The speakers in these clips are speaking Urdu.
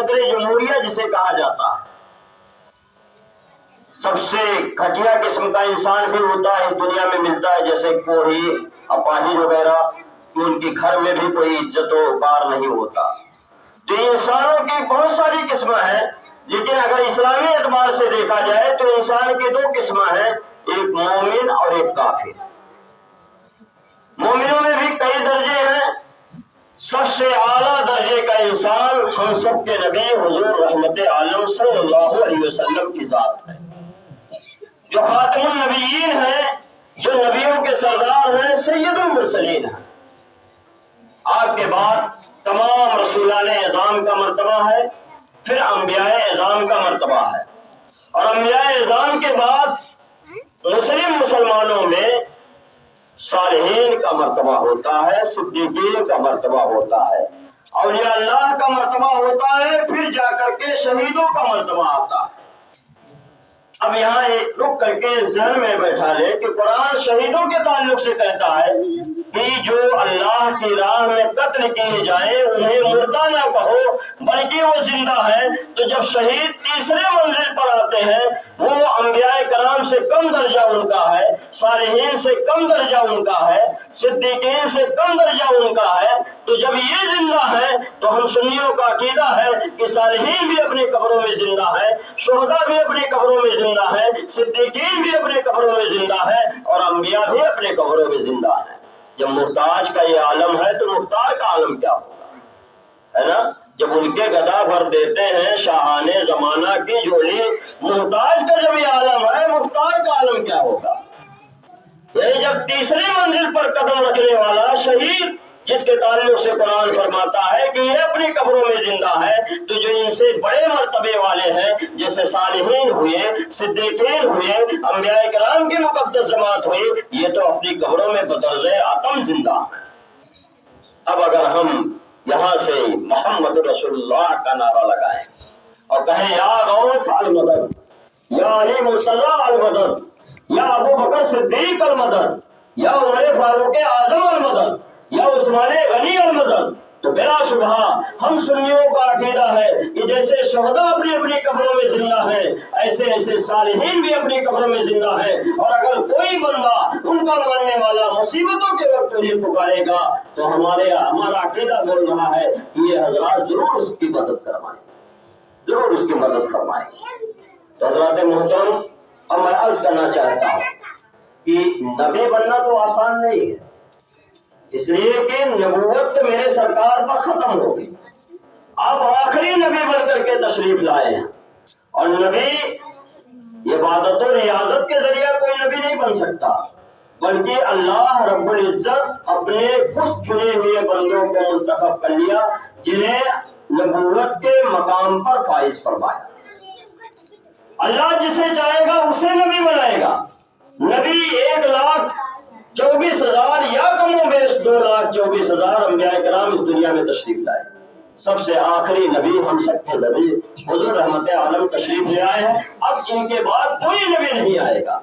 صدر جمہوریہ جسے کہا جاتا ہے، سب سے گھٹیا قسم کا انسان بھی ہوتا ہے اس دنیا میں ملتا ہے، جیسے کوڑھی اپاہج وغیرہ، کہ ان کے گھر میں بھی کوئی عزت و بار نہیں ہوتا۔ تو انسانوں کی بہت ساری قسمیں ہیں، لیکن اگر اسلامی اعتبار سے دیکھا جائے تو انسان کی دو قسمیں ہیں، ایک مومن اور ایک کافر۔ مومنوں میں بھی کئی درجے ہیں، سب سے اعلیٰ درجے کا انسان ہم سب کے نبی حضور رحمت عالم صلی اللہ علیہ وسلم کی ذات ہے، جو خاتم النبیین ہیں، جو نبیوں کے سردار ہیں، سید المرسلین ہیں۔ آپ کے بعد تمام رسولان اعظام کا مرتبہ ہے، پھر انبیاء اعظام کا مرتبہ ہے، اور انبیاء اعظام کے بعد مسلمانوں میں صالحین کا مرتبہ ہوتا ہے، صدیقین کا مرتبہ ہوتا ہے، اولیاء اللہ کا مرتبہ ہوتا ہے، پھر جا کر کے شہیدوں کا مرتبہ آتا ہے۔ اب یہاں ایک رک کر کے ذہن میں بیٹھا لے کہ قرآن شہیدوں کے تعلق سے کہتا ہے کہ جو اللہ کی راہ میں قتل کیے جائیں انہیں مردہ نہ کہو بلکہ وہ زندہ ہے۔ تو جب شہید تیسرے منزل پر آتے ہیں وہ انبیاء کرام سے کم درجہ ان کا ہے، صالحین سے کم درجہ ان کا ہے، صدیقین سے کم درجہ ان کا ہے۔ تو جب یہ زندہ ہے تو ہم سنیوں کا عقیدہ ہے کہ صالحین بھی اپنی قبروں میں زندہ ہے، شہداء بھی اپنی قبروں میں زندہ ہے، صدیقین بھی اپنے قبروں میں زندہ ہے، اور انبیاء بھی اپنے قبروں میں زندہ ہے۔ جب محتاج کا یہ عالم ہے تو مختار کا عالم کیا ہوگا، ہے نا؟ جب ان کے گدا بھر دیتے ہیں شاہان زمانہ کی جولی، محتاج کا جب یہ عالم ہے مختار کا عالم کیا ہوگا؟ یعنی جب تیسری منزل پر قدم رکھنے والا شہید جس کے تعلق سے قرآن فرماتا ہے کہ یہ اپنی قبروں میں زندہ ہے، تو جو ان سے بڑے مرتبے والے ہیں جیسے صالحین ہوئے، صدیقین ہوئے، انبیاء کرام کی مقدس جماعت ہوئی، یہ تو اپنی قبروں میں بدرج آتم زندہ ہیں۔ اب اگر ہم یہاں سے محمد رسول اللہ کا نعرہ لگائیں اور کہیں یا غوث المدد، یا علی مرتضی المدد، یا ابو بکر صدیق المدد، یا عمر فاروق اعظم المدد، یا عثمان غنی المدد، تو بلا شبہ ہم سنیوں کا عقیدہ ہے کہ جیسے شہداء اپنی اپنی قبروں میں زندہ ہیں ایسے ایسے صالحین بھی اپنی قبروں میں زندہ ہیں، اور اگر کوئی بندہ ان کا ماننے والا مصیبتوں کے وقت انہیں پکارے گا تو ہمارا عقیدہ بول رہا ہے کہ یہ حضرات ضرور اس کی مدد کروائیں، ضرور اس کی مدد فرمائیں۔ تو حضرات محترم، اب میں عرض کرنا چاہتا ہوں کہ نبی بننا تو آسان نہیں ہے، اس لیے کہ نبوت تو میرے سرکار پر ختم ہو گئی، آپ آخری نبی بن کر کے تشریف لائے ہیں، اور نبی عبادت و ریاضت کے ذریعے کوئی نبی نہیں بن سکتا، بلکہ اللہ رب العزت اپنے کچھ چنے ہوئے بندوں کو منتخب کر لیا جنہیں نبوت کے مقام پر فائز فرمایا۔ اللہ جسے چاہے گا اسے نبی بنائے گا۔ نبی 1,24,000 یا کم و بیش 2,24,000 انبیاء کرام اس دنیا میں تشریف لائے۔ سب سے آخری نبی ہم سب کے نبی حضور رحمت عالم تشریف لے آئے ہیں۔ اب ان کے بعد کوئی نبی نہیں آئے گا،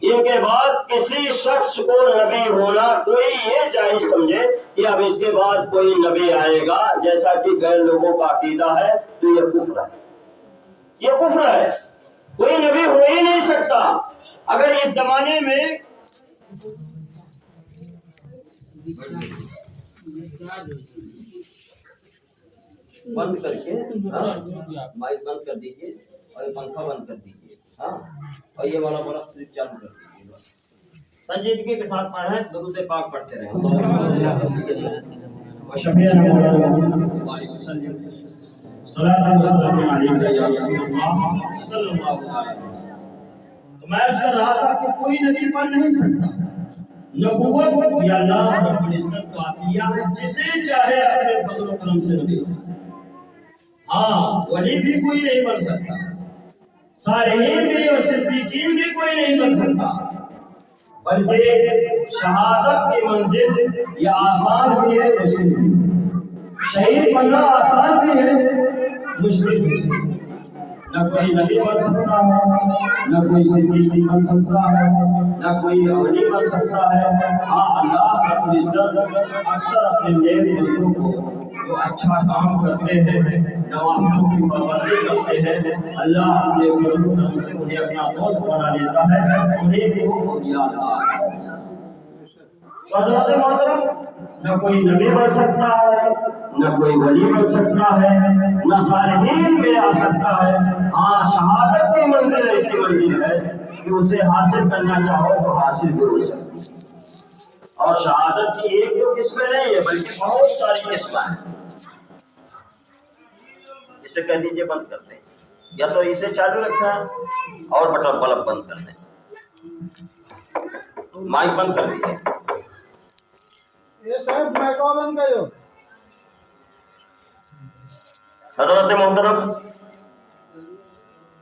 ان کے بعد کسی شخص کو نبی ہونا کوئی یہ جائز سمجھے کہ اب اس کے بعد کوئی نبی آئے گا جیسا کہ غیر لوگوں کا عقیدہ ہے، تو یہ کفر ہے، یہ کفر ہے، کوئی نبی ہو ہی نہیں سکتا۔ اگر اس زمانے میں بند کر کے مائک بند کر دیجیے اور یہ پنکھا بند کر دیجیے، ہاں، اور یہ والا بلب صرف چالو کر دیجیے، سنجیدگی کے ساتھ پڑھیں، درود پاک پڑھتے رہیں۔ تو میں اس کا رہا تھا کہ کوئی نبی بن نہیں سکتا، نبوت یا اللہ رب العزت کا عطیہ ہے، جسے چاہے اپنے فضل و کرم سے نبی بنا۔ ہاں، ولی بھی کوئی نہیں بن سکتا، صالحین بھی اور صدیقین بھی کوئی نہیں بن سکتا، بلکہ شہادت کی منزل یہ آسان بھی ہے، مشکل بھی ہے۔ شہید بننا آسان بھی ہے، مشکل بھی ہے۔ نہ کوئی نبی بن سکتا ہے، نہ کوئی صدیقی بن سکتا ہے، نہ کوئی ولی بن سکتا ہے۔ ہاں، اللہ رب العزت اکثر اپنے نیک بندوں کو جو اچھا کام کرتے ہیں، نوافلوں کی پابندی کرتے ہیں، اللہ اپنے کرم سے انہیں اپنا دوست بنا لیتا ہے، انہیں بھی وہ بنیاد ہے۔ حضرت محترم، نہ کوئی نبی بن سکتا ہے، نہ کوئی ولی بن سکتا ہے، نہ صالحین میں آ سکتا ہے۔ ہاں، شہادت کی منزل ایسی منزل ہے کہ اسے حاصل کرنا چاہو تو حاصل بھی ہو سکتی ہے۔ اور شہادت کی ایک دو قسمیں نہیں ہے بلکہ بہت ساری قسمیں ہیں۔ اسے کہہ دیجیے بند کر دیں، یا تو اسے چالو رکھنا ہے اور بٹن بلب بند کر دیں، مائک بند کر دیجیے۔ حضرت محترم،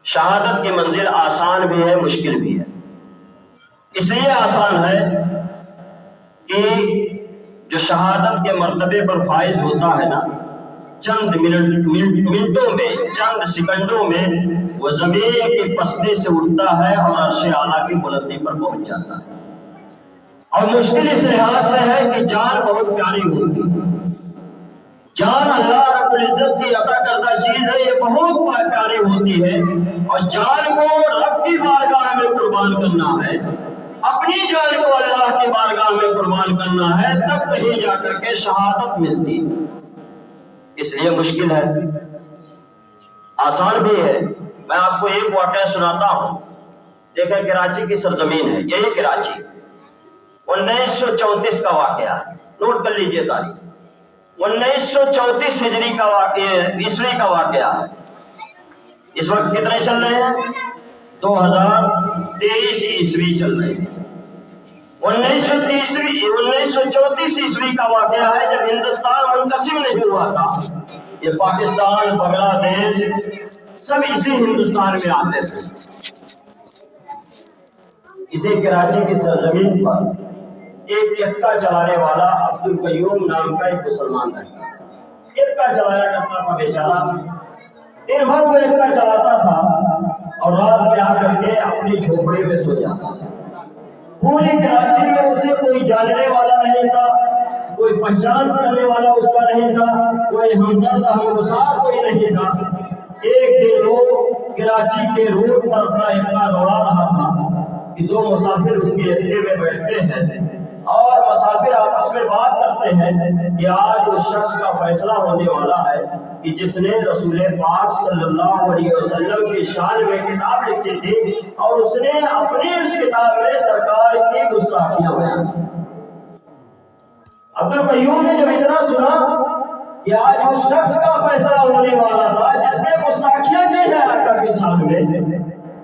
شہادت کی منزل آسان بھی ہے، مشکل بھی ہے۔ اس لیے آسان ہے کہ جو شہادت کے مرتبے پر فائز ہوتا ہے نا، چند منٹوں میں، چند سیکنڈوں میں وہ زمین کی پستی سے اٹھتا ہے اور عرش اعلیٰ کی بلندی پر پہنچ جاتا ہے۔ اور مشکل اس لحاظ سے ہے کہ جان بہت پیاری ہوتی ہے۔ جان اللہ رب العزت کی عطا کردہ چیز ہے، یہ بہت پیاری ہوتی ہے، اور جان کو رب کی بارگاہ میں قربان کرنا ہے، اپنی جان کو اللہ کی بارگاہ میں قربان کرنا ہے، تب کہیں جا کر کے شہادت ملتی ہے۔ اس لیے مشکل ہے، آسان بھی ہے۔ میں آپ کو ایک واقعہ سناتا ہوں۔ دیکھیں، کراچی کی سرزمین ہے، یہی کراچی 1934 کا واقعہ ہے، نوٹ کر لیجئے تاریخ۔ 1934 ہجری کا واقعہ، عیسوی کا واقعہ ہے۔ اس وقت کتنے چل رہے ہیں؟ 2023 عیسوی چل رہے ہیں۔ 1934 عیسوی کا واقعہ ہے، جب ہندوستان منقسم نہیں ہوا تھا۔ یہ پاکستان، بنگلہ دیش سب اسی ہندوستان میں آتے تھے۔ اسی کراچی کی سرزمین پر ایک یکا چلانے والا عبد القیوم نام کا ایک مسلمان رہتا، یکا چلایا کرتا تھا بیچارہ۔ دن بھر وہ یکا چلاتا تھا اور رات میں آ کر کے اپنی جھوپڑی میں سو جاتا تھا۔ پوری کراچی میں اسے کوئی جاننے والا نہیں تھا، کوئی پہچان کرنے والا اس کا نہیں تھا، کوئی ہمدرد ہمگسار کوئی نہیں تھا۔ ایک دن وہ کراچی کے روڈ پر اپنا یکا دوڑا رہا تھا کہ دو مسافر اس کے یکے میں بیٹھتے ہیں اور مسافر آپس میں بات کرتے ہیں کہ آج اس شخص کا فیصلہ ہونے والا ہے کہ جس نے رسول پاک صلی اللہ علیہ وسلم کی شان میں کتاب لکھی تھی اور اس نے اپنی اس کتاب میں سرکار کی گستاخیاں بیان کی۔ عبد القیوم نے جب اتنا سنا کہ آج اس شخص کا فیصلہ ہونے والا تھا جس نے گستاخیاں کی ہیں آقا کی شان میں،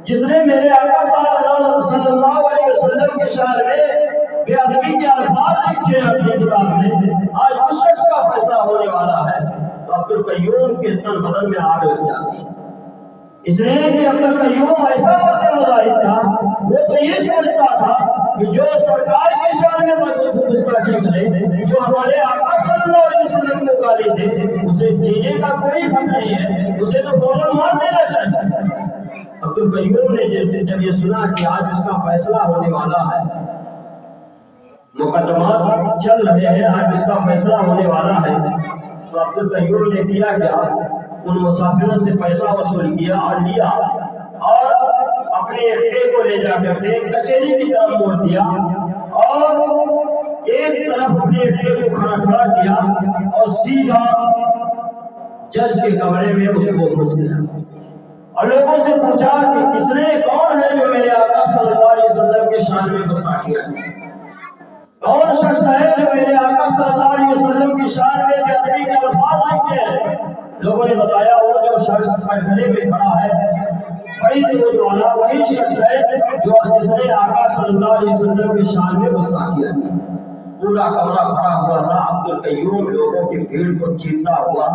جس نے میرے آقا صلی اللہ علیہ وسلم کی شان میں بے ادبی کے الفاظ لکھے ہیں اپنی کتاب میں، آج اس شخص کا فیصلہ ہونے والا ہے، تو عبد القیوم کے تن بدن میں آگ لگ جاتی ہے۔ اس لیے کہ عبد القیوم ایسا مرد مظاہر تھا، وہ تو یہ سمجھتا تھا کہ جو سرکار کی شان میں گستاخی کرے، جو ہمارے آقا صلی اللہ علیہ وسلم کو گالی دے، اسے جینے کا کوئی حق نہیں ہے، اسے تو فوراً مار دینا چاہیے۔ عبد القیوم نے جب یہ سنا کہ آج اس کا فیصلہ ہونے والا ہے، مقدمات چل رہے ہیں، آج اس کا فیصلہ ہونے والا ہے، تو عبد القیوم نے کیا کیا، ان مسافروں سے پیسہ وصول کیا اور لیا اور اپنے اڈے کو لے جا کر کے کچہری کی طرف موڑ دیا اور ایک طرف اپنے اڈے کو کھڑا کیا اور سیدھا جج کے کمرے میں اس کو گھس گیا اور لوگوں سے پوچھا کہ کس نے، کون ہے جو میرے آقا صلی اللہ علیہ وسلم کے شان میں گستاخیاں کی، کون شخص ہے جو میرے آقا صلی اللہ علیہ وسلم کی شان میں بے ادبی کے الفاظ لکھتے ہیں؟ لوگوں نے بتایا وہ جو شخص کھڑے میں کھڑا ہے بڑی دور والا وہی شخص ہے جو جس نے آقا صلی اللہ علیہ وسلم کی شان میں گستاخیاں کی۔ پورا کمرہ بھرا ہوا تھا۔ عبد القیوم لوگوں کی بھیڑ کو چیرتا ہوا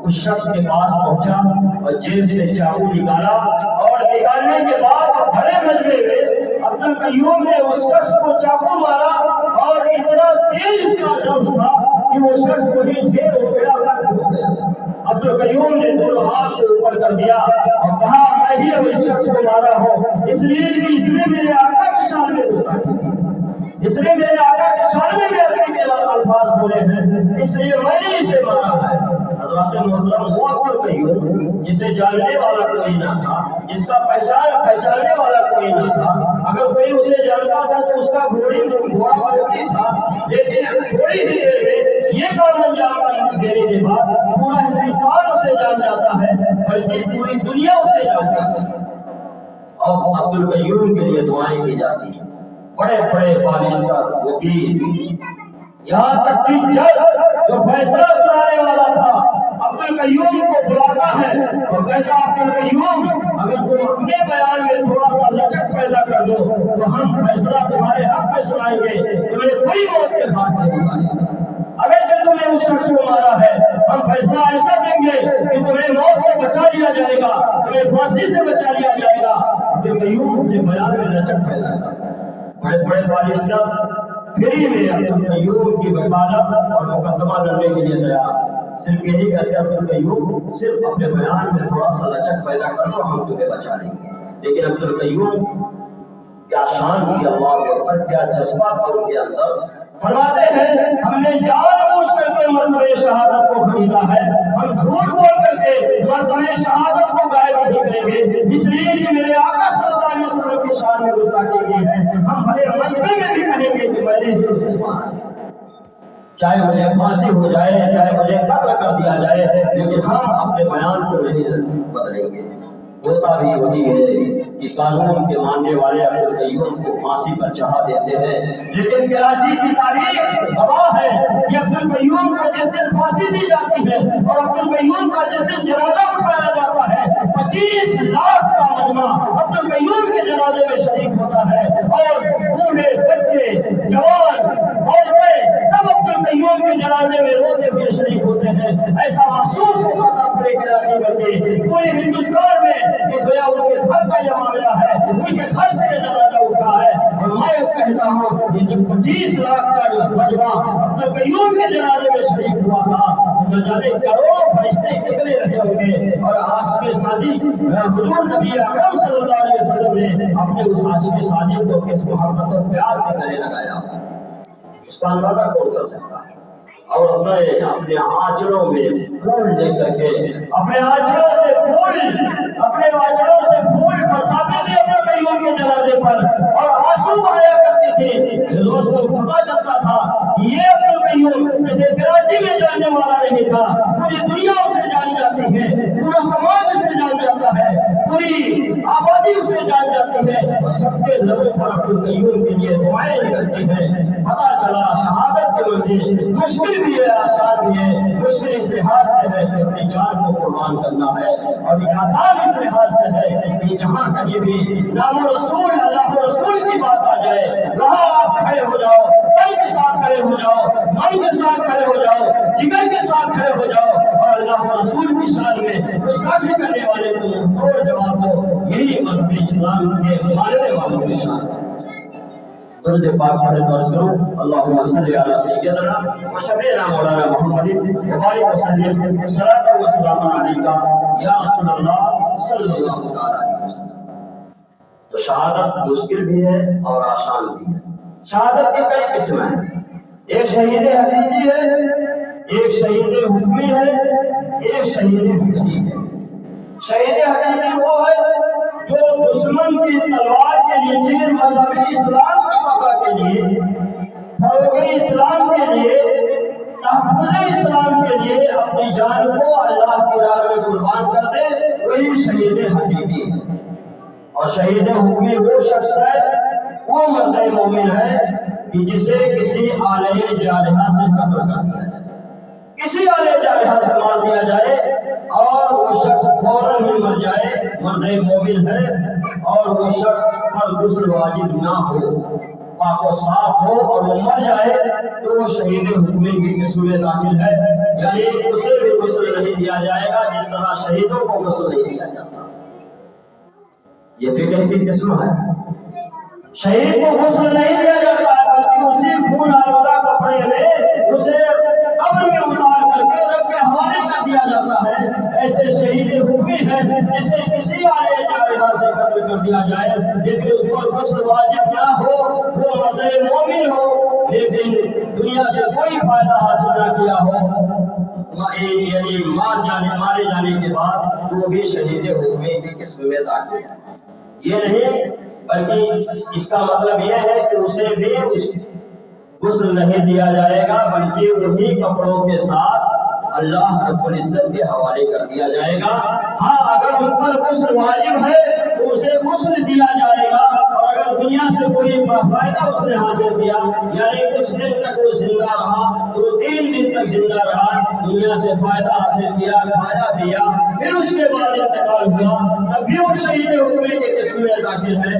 اس شخص کے پاس پہنچا اور جیب سے چاقو نکالا اور نکالنے کے بعد بڑے مجمع میں عبد القیوم نے اس شخص کو چاقو مارا اور اتنا تیز اس کا ضرب تھا کہ وہ شخص وہی ڈھیر ہو گیا، ہلاک ہو گیا۔ عبد القیوم نے دونوں ہاتھ کو اوپر کر دیا اور کہا میں ہی اب اس شخص کو مارا ہوں، اس لیے کہ اس نے میرے آقا کی شان میں گستاخی کی، اس نے میرے آقا کی شان میں بے ادبی کے الفاظ بولے ہیں، اس لیے میں نے اسے مارا ہے۔ حضرات محترم وہ عبد القیوم جسے جاننے والا کوئی نہ تھا، جس کا پہچاننے والا کوئی نہ تھا، اگر کوئی اسے جانتا تھا تو اس کا گھوڑا موجود تھا، لیکن تھوڑی ہی دیر میں یہ کام انجام دینے کے بعد پورا ہندوستان اسے جان جاتا ہے، بلکہ پوری دنیا اسے جانتا ہے۔ اور عبد القیوم کے لیے دعائیں کی جاتی ہیں، بڑے بڑے بالشٹر وکیل، یہاں تک کہ جج جو فیصلہ سنانے والا تھا عبد القیوم کو بلاتا ہے اور کہتا عبد القیوم اگر تم اپنے بیان میں تھوڑا سا لچک پیدا کر دو تو ہم فیصلہ تمہارے حق میں سنائیں گے، تمہیں کوئی موت کے گھاٹ نہیں اتارے گا۔ اگرچہ تم نے اس شخص کو مارا ہے، ہم فیصلہ ایسا دیں گے کہ تمہیں موت سے بچا لیا جائے گا، تمہیں پھانسی سے بچا لیا جائے گا۔ عبد القیوم کے بیان میں لچک پیدا کر، بڑے بڑے بالشٹر پھری میں عبد القیوم کی وکالت اور مقدمہ لڑنے کے لیے تیار، صرف یہی کہتے عبد القیوم صرف اپنے بیان میں تھوڑا سا لچک پیدا کر دو ہم تمہیں بچا لیں گے۔ لیکن عبد القیوم کیا شان کی اللہ اکبر، کیا جذبہ تھا ان کے اندر، فرماتے ہیں ہم نے جان بوجھ کر کے مرتبہ شہادت کو خریدا ہے، ہم جھوٹ بول کر کے مرتبہ شہادت کو غائب نہیں کریں گے، اس لیے کہ میرے آقا صلی اللہ علیہ وسلم کی شان میں گستاخی کی ہے، ہم بڑے مجمع میں بھی کہیں گے کہ میں نے ہی اسے مارا، چاہے مجھے پھانسی ہو جائے، چاہے مجھے قتل کر دیا جائے، لیکن ہم اپنے بیان کو نہیں بدلیں گے۔ ہوتا بھی وہی ہے کہ قانون کے ماننے والے عبد القیوم کو پھانسی پر چڑھا دیتے ہیں، لیکن کراچی کی تاریخ گواہ ہے کہ عبد القیوم کو جس دن پھانسی دی جاتی ہے اور عبد القیوم کا جس دن جنازہ اٹھایا جاتا ہے 25 لاکھ کا مجمع عبد القیوم کے جنازے میں شریک ہوتا ہے، اور بوڑھے بچے جوان عورتیں سب عبد القیوم کے جنازے میں روتے ہوئے شریک ہوتے ہیں۔ ایسا محسوس ہوتا تھا پورے کراچی میں، پورے ہندوستان میں کہ گویا ان کے گھر کا یہ معاملہ ہے، ان کے گھر سے یہ جنازہ اٹھا ہے، اور میں کہتا ہوں یہ جو 25 لاکھ کا جو مجمع عبد القیوم کے جنازے میں شریک ہوا تھا، نہ جانے کروڑوں فرشتے کتنے رہے ہوں گے، اور عاشق صادق حضور نبی اکرم صلی اللہ علیہ وسلم نے اپنے اس عاشق صادق کو کس محبت اور پیار سے گلے لگایا، اس کا اندازہ کون کر سکتا ہے۔ اور اپنے آنچڑوں میں پھول لے کر کے اپنے آنچڑوں سے پھول برساتے تھے عبد القیوم کے جنازے پر، اور آنسو بہایا کرتی تھی۔ دوستوں کو پتہ چلتا تھا یہ عبد القیوم جسے کراچی میں جاننے والا نہیں تھا، پوری دنیا اسے جان جاتی ہے، پورا سماج اسے جان جاتا ہے، پوری آبادی اسے جان جاتی ہے، اور سب کے لبوں پر عبد القیوم کے لیے دعائیں نکلتی ہیں۔ پتہ چلا شہادت کے وجہ مشکل بھی ہے، آسان بھی ہے۔ مشکل اس لحاظ سے ہے کہ اپنی جان کو قربان کرنا ہے، اور یہ آسان اس لحاظ سے ہے کہ جہاں کہیں بھی نام رسول اللہ رسول کی بات آ جائے وہاں آپ کھڑے ہو جاؤ، دل کے ساتھ کھڑے ہو جاؤ، من کے ساتھ کھڑے ہو جاؤ، جگر کے ساتھ کھڑے ہو جاؤ، اور اللہ رسول کی شان میں گستاخی کرنے والے کو توڑ جواب دو۔ یہی مذہب اسلام کے ماننے والوں کی شان ہے۔ درود پاک پڑھے تو عرض کروں اللہم صلی علی سیدنا و شفیعنا مولانا محمد وبارک وسلم صلاۃ و سلام علیکہ یا رسول اللہ صلی اللہ علیہ وسلم۔ تو شہادت مشکل بھی ہے اور آسان بھی ہے۔ شہادت کی کئی قسمیں ہیں، ایک شہید حقیقی ہے، ایک شہید حکمی ہے، ایک شہید فکری ہے۔ شہید حقیقی وہ ہے جو دشمن کی تلوار کے نیچے مذہب اسلام کی بقا کے لیے، فروغ اسلام کے لیے، تحفظ اسلام کے لیے اپنی جان کو اللہ کی راہ میں قربان کر دے، وہی شہید حقیقی ہے۔ اور شہید حکمی وہ شخص ہے، وہ مرد مومن ہے کہ جسے کسی آلہ جارحہ سے قتل کر دیا جائے، کسی آلہ جارحہ سے مار دیا جائے اور وہ شخص فوراً ہی مر جائے، مرد مومن ہے، اور وہ شخص پر غسل واجب نہ ہو، پاک و صاف ہو اور وہ مر جائے تو وہ شہید حکمی کی قسم میں داخل ہے، یعنی اسے بھی غسل نہیں دیا جائے گا جس طرح شہیدوں کو غسل نہیں دیا جاتا۔ یہ فکر کی قسم ہے، شہید کو غسل نہیں دیا جاتا ہے بلکہ اسی خون آلودہ کپڑے میں اسے قبر میں اتار کر کے رب کے حوالے کر دیا جاتا ہے۔ ایسے شہید حکمی ہے جسے کسی آلہ جارحہ سے قتل کر دیا جائے لیکن اس پر غسل واجب نہ ہو، وہ مرد مومن ہو لیکن دنیا سے کوئی فائدہ حاصل نہ کیا ہو، یعنی مارے جانے کے بعد وہ بھی شہید حکمے کی قسم میں داخل ہے۔ یہ نہیں بلکہ اس کا مطلب یہ ہے کہ اسے بھی غسل نہیں دیا جائے گا، بلکہ وہی کپڑوں کے ساتھ اللہ رب العزت کے حوالے کر دیا جائے گا۔ ہاں اگر اس پر غسل واجب ہے تو اسے غسل دیا جائے گا، اور اگر دنیا سے کوئی فائدہ اس نے حاصل کیا، یعنی کچھ دن تک وہ زندہ رہا تو 3 دن تک زندہ رہا، دنیا سے فائدہ حاصل کیا، کھایا پیا، پھر اس کے بعد انتقال ہوا، تب بھی وہ شہید حکمے کے قسم میں داخل ہے۔